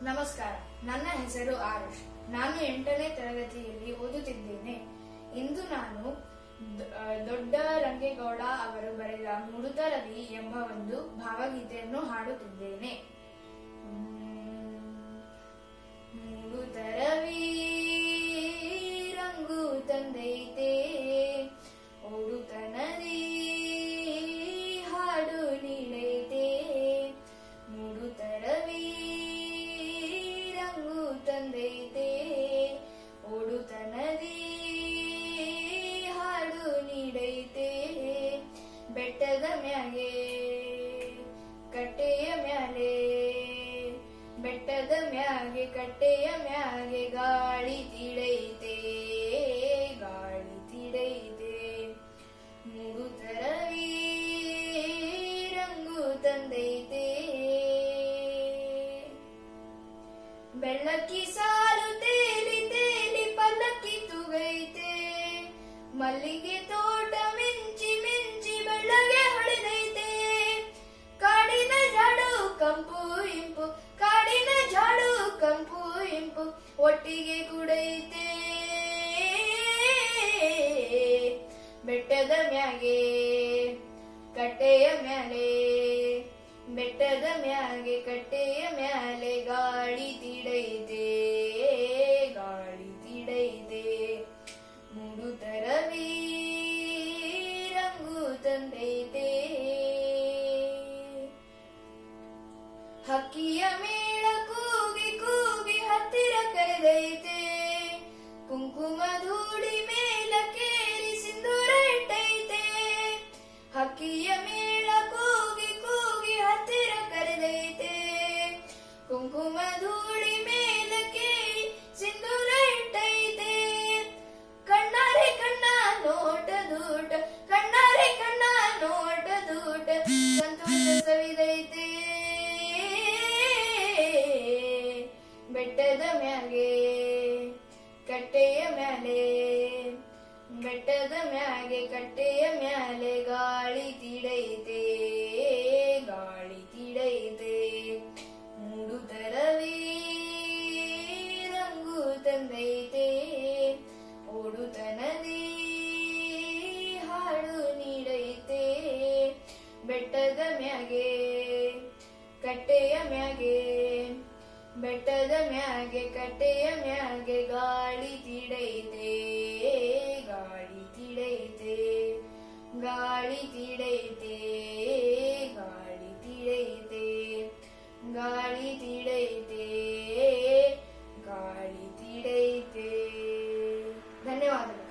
ನಮಸ್ಕಾರ. ನನ್ನ ಹೆಸರು ಆರುಷ್. ನಾನು 8ನೇ ತರಗತಿಯಲ್ಲಿ ಓದುತ್ತಿದ್ದೇನೆ. ಇಂದು ನಾನು ದೊಡ್ಡ ರಂಗೇಗೌಡ ಅವರು ಬರೆದ ಮುಡುತ ರವಿ ಎಂಬ ಒಂದು ಭಾವಗೀತೆಯನ್ನು ಹಾಡುತ್ತಿದ್ದೇನೆ. ಮುಡುತ ರವಿ ರಂಗು ತಂದೈತೆ, ಓಡುತ್ತ ನದಿ ಹಾಡು ನೀಡೈತೆ. ಮುಡುತ ರವಿ ರಂಗು ತಂದೈತೆ, ಓಡುತ್ತ ನದಿ ಹಾಡು ನೀಡೈತೆ. ಬೆಟ್ಟದ ಮ್ಯಾಗೆ ಕಟ್ಟೆಯ ಮ್ಯಾಲೆ, ಬೆಟ್ಟದ ಮ್ಯಾಗೆ ಕಟ್ಟೆಯ ಮ್ಯಾಗೆ ಗಾಳಿ ತೀಡೈತೆ, ಗಾಳಿ ತೀಡೈತೆ. ಮುಡುತ ರವಿ ರಂಗು ತಂದೈತೆ. ಬೆಳ್ಳಕ್ಕಿ ಸಾಲು ತೇಲಿ ತೇಲಿ ಪಲ್ಲಕ್ಕಿ ತೂಗೈತೆ, ಮಲ್ಲಿಗೆ ತೋಟ ಮಿಂಚಿ ಮಿಂಚಿ ಬೆಳ್ಳಗೆ ಹೊಳೆದೈತೆ. ಕಾಡಿನ ಜಾಡು ಕಂಪು ಇಂಪು, ಕಾಡಿನ ಜಾಡು ಕಂಪು ಇಂಪು ಒಟ್ಟಿಗೆ ಕೂಡೈತೆ. ಬೆಟ್ಟದ ಮ್ಯಾಗೆ ಕಟ್ಟೆಯ ಮ್ಯಾಲೆ, ಬೆಟ್ಟದ ಮ್ಯಾಗೆ ಕಟ್ಟೆಯ ಮ್ಯಾಲೆ ಗಾಳಿ ತೀಡೈತೆ, ಗಾಳಿ ತೀಡೈತೆ. ಮುಡುತ ರವಿ ರಂಗು ತಂದೈತೆ. ಹಕ್ಕಿಯ ಮೇಳ ಕೂಗಿ ಕೂಗಿ ಹತ್ತಿರ ಕರೆದೈತೆ, ಕುಂಕುಮ ಧೂಳಿ ಮೇಲಕ್ಕೇರಿ ಸಿಂಧೂರ ಇಟ್ಟೈತೆ. ಹಕ್ಕಿಯ ಮೇಳ ಕೂಗಿ ಕೂಗಿ ಹತ್ತಿರ ಕರೆದೈತೆ, ಕುಂಕುಮ ಧೂಳಿ ಮೇಲಕ್ಕೇರಿ ಸಿಂಧೂರ ಇಟ್ಟೈತೆ. ಕಣ್ಣಾರೆ ಕಣ್ಣ ನೋಟ ದೂಟ, ಕಣ್ಣಾರೆ ಕಣ್ಣ ನೋಟ ದೂಟ ಸಂತೋಷ ಸವಿದೈತೆ. ಬೆಟ್ಟದ ಮ್ಯಾಗೆ ಕಟ್ಟೆಯ ಮ್ಯಾಲೆ, ಬೆಟ್ಟದ ಮ್ಯಾಗೆ ಕಟ್ಟೆಯ ಮ್ಯಾಲೆ ಗಾಳಿ ತೀಡೈತೆ, ಗಾಳಿ ತೀಡೈತೆ. ಮುಡುತ ರವಿ ರಂಗು ತಂದೈತೆ, ಓಡುತ್ತ ನದಿ ಹಾಡು ನೀಡೈತೆ. ಬೆಟ್ಟದ ಮ್ಯಾಗೆ ಕಟ್ಟೆಯ ಮ್ಯಾಗೆ, ಬೆಟ್ಟದ ಮ್ಯಾಗೆ ಕಟ್ಟೆಯ ಮ್ಯಾಗೆ ಗಾಳಿ ತೀಡೈತೆ, ಗಾಳಿ ತೀಡೈತೆ. ಗಾಳಿ ತೀಡೈತೆ, ಗಾಳಿ ತೀಡೈತೆ. ಗಾಳಿ ತೀಡೈತೆ, ಗಾಳಿ ತೀಡೈತೆ. ಧನ್ಯವಾದಗಳು.